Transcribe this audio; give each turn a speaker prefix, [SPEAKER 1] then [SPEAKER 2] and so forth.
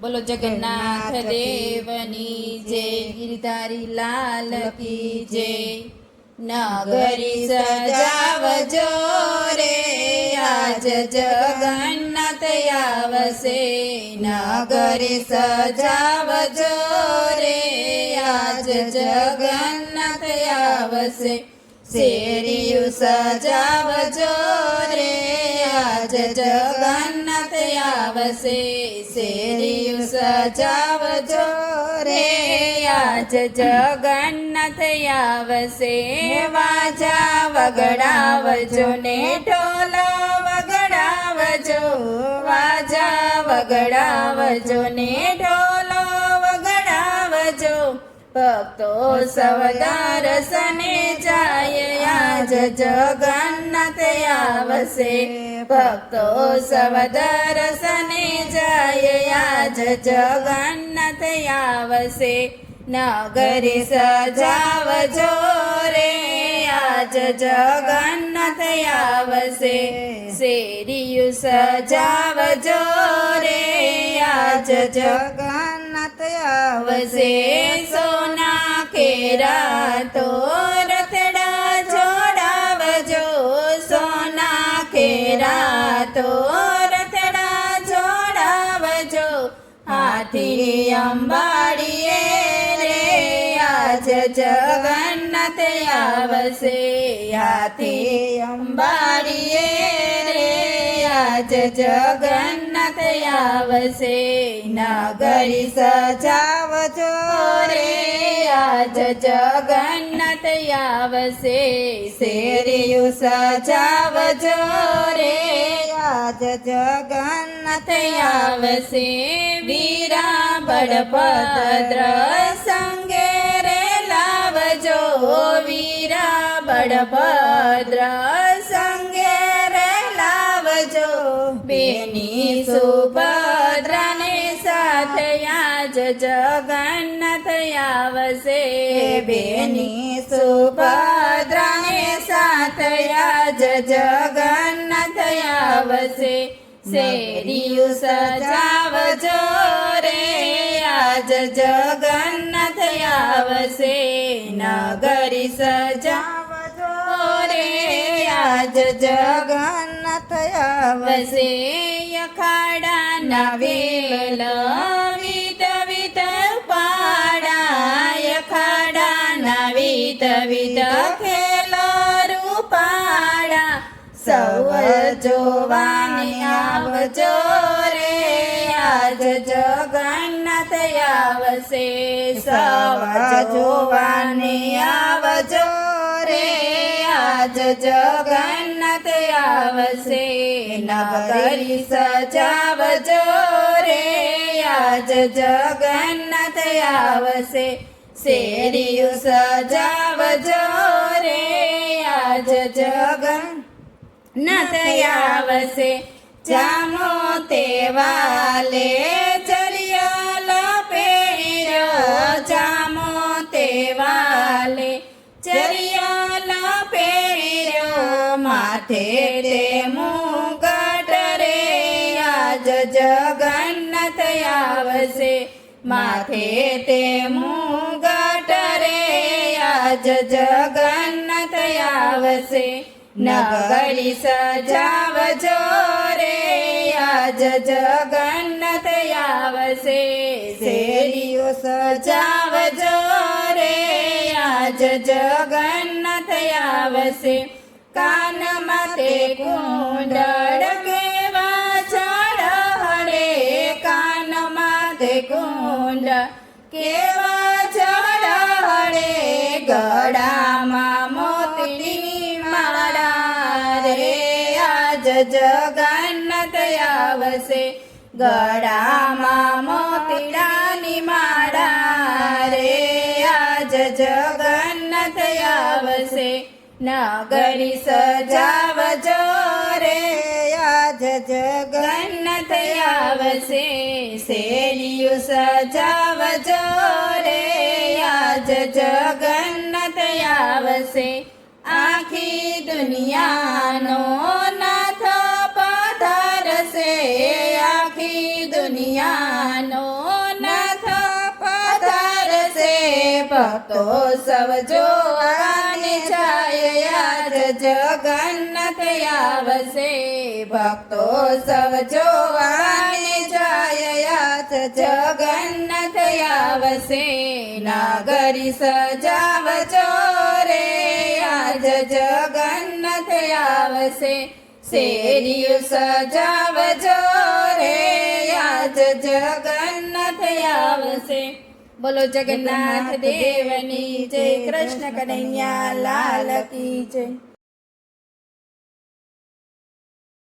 [SPEAKER 1] બોલો જગન્નાથ દેવની જય, ગિરધારી લાલ કી જય। નગરી સજાવજો રે આજ જગન્નાથ આવશે, નગરી સજાવજો રે આજ જગન્નાથ આવશે। શેરીયું સજાવજો રે આજ જગન્નાથ આવશે, શેરીયું સજાવજો રે આજ જગન્નાથ આવશે। વાજા વગડાવજો ને ઢોલ વગડાવજો, વાજા વગડાવજો ને ઢોલ વગડાવજો। ભક્તો સૌ દર્શને જાય આજ જગન્નાથ આવશે, ભક્તો સૌ દર્શને જાય આજ જગન્નાથ આવશે। નગરી સજાવજો રે આજ જગન્નાથ આવશે, શેરીયું સજાવજો રે આજ જગન્નાથ આવશે। સોના કેરા તો રથડા જોડાવજો, સોના કેરા તો રથડા જોડાવજો। હાથી અંબાડીએ રે આજ જગન્નાથ આવશે, હાથી અંબાડીએ રે આજ જગન્નાથ આવશે। નગરી સજાવજો રે આજ જગન્નાથ આવશે, શેરીયું સજાવજો રે આજ જગન્નાથ આવશે। વીરા બળભદ્ર સંગે રે લાવજો, વીરા બળભદ્ર સંગે રે લાવજો। બેની સુભદ્રાને સાથે આજ જગન્નાથ આવશે, બેની સુભદ્રાને સાથે આજ જગન્નાથ આવશે। શેરીયું સજાવજો રે આજ જગન્નાથ આવશે, નગરી સજાવજો રે આજ જગન્નાથ આવશે। અખાડાના વેલ વિત વિત પાડા, અખાડાના વિત વિત ખેલો રૂપાડા। સૌ જોવાને આવજો રે આજ જગન્નાથ આવશે, સૌ જોવાને આવજો રે આજ જગન્નાથ આવશે। નગરી સજાવજો રે આજ જગન્નાથ આવશે, શેરીયું સજાવજો રે આજ જગન્નાથ આવશે। જામો તે વાલે ચરિયો પહેર્યો, જામો તે વાલે ચરિયો પહેર્યો। માથે તે મુગટ રે આજ જગન્નાથ આવશે, માથે તે મુગટ રે આજ જગન્નાથ આવશે। નગરી સજાવજો રે આજ જગન્નાથ આવશે, શેરીયું સજાવજો રે આજ જગન્નાથ આવશે। કાનમાં તે કુંડળ કેવા ચઢે, કાનમાં તે કુંડળ કેવા ચઢે। ગળામાં મોતીની માળા રે આજ જગન્નાથ આવશે, ગળામાં મોતીડાની માળા રે આજ જગન્નાથ આવશે। નગરી સજાવજો રે આજ જગન્નાથ આવશે, શેરીયું સજાવજો રે આજ જગન્નાથ આવશે। આખી દુનિયાનો નાથ પધારશે, આખી દુનિયાનો ભક્તો સૌ જોવાને જાય આજ જગન્નાથ આવશે ભક્તો સૌ જોવાને જાય આજ જગન્નાથ આવશે નગરી સજાવજો રે આજ જગન્નાથ આવશે શેરીયું સજાવજો રે આજ જગન્નાથ આવશે બોલો જગન્નાથ દેવની જય કૃષ્ણ કનૈયા લાલ કી જય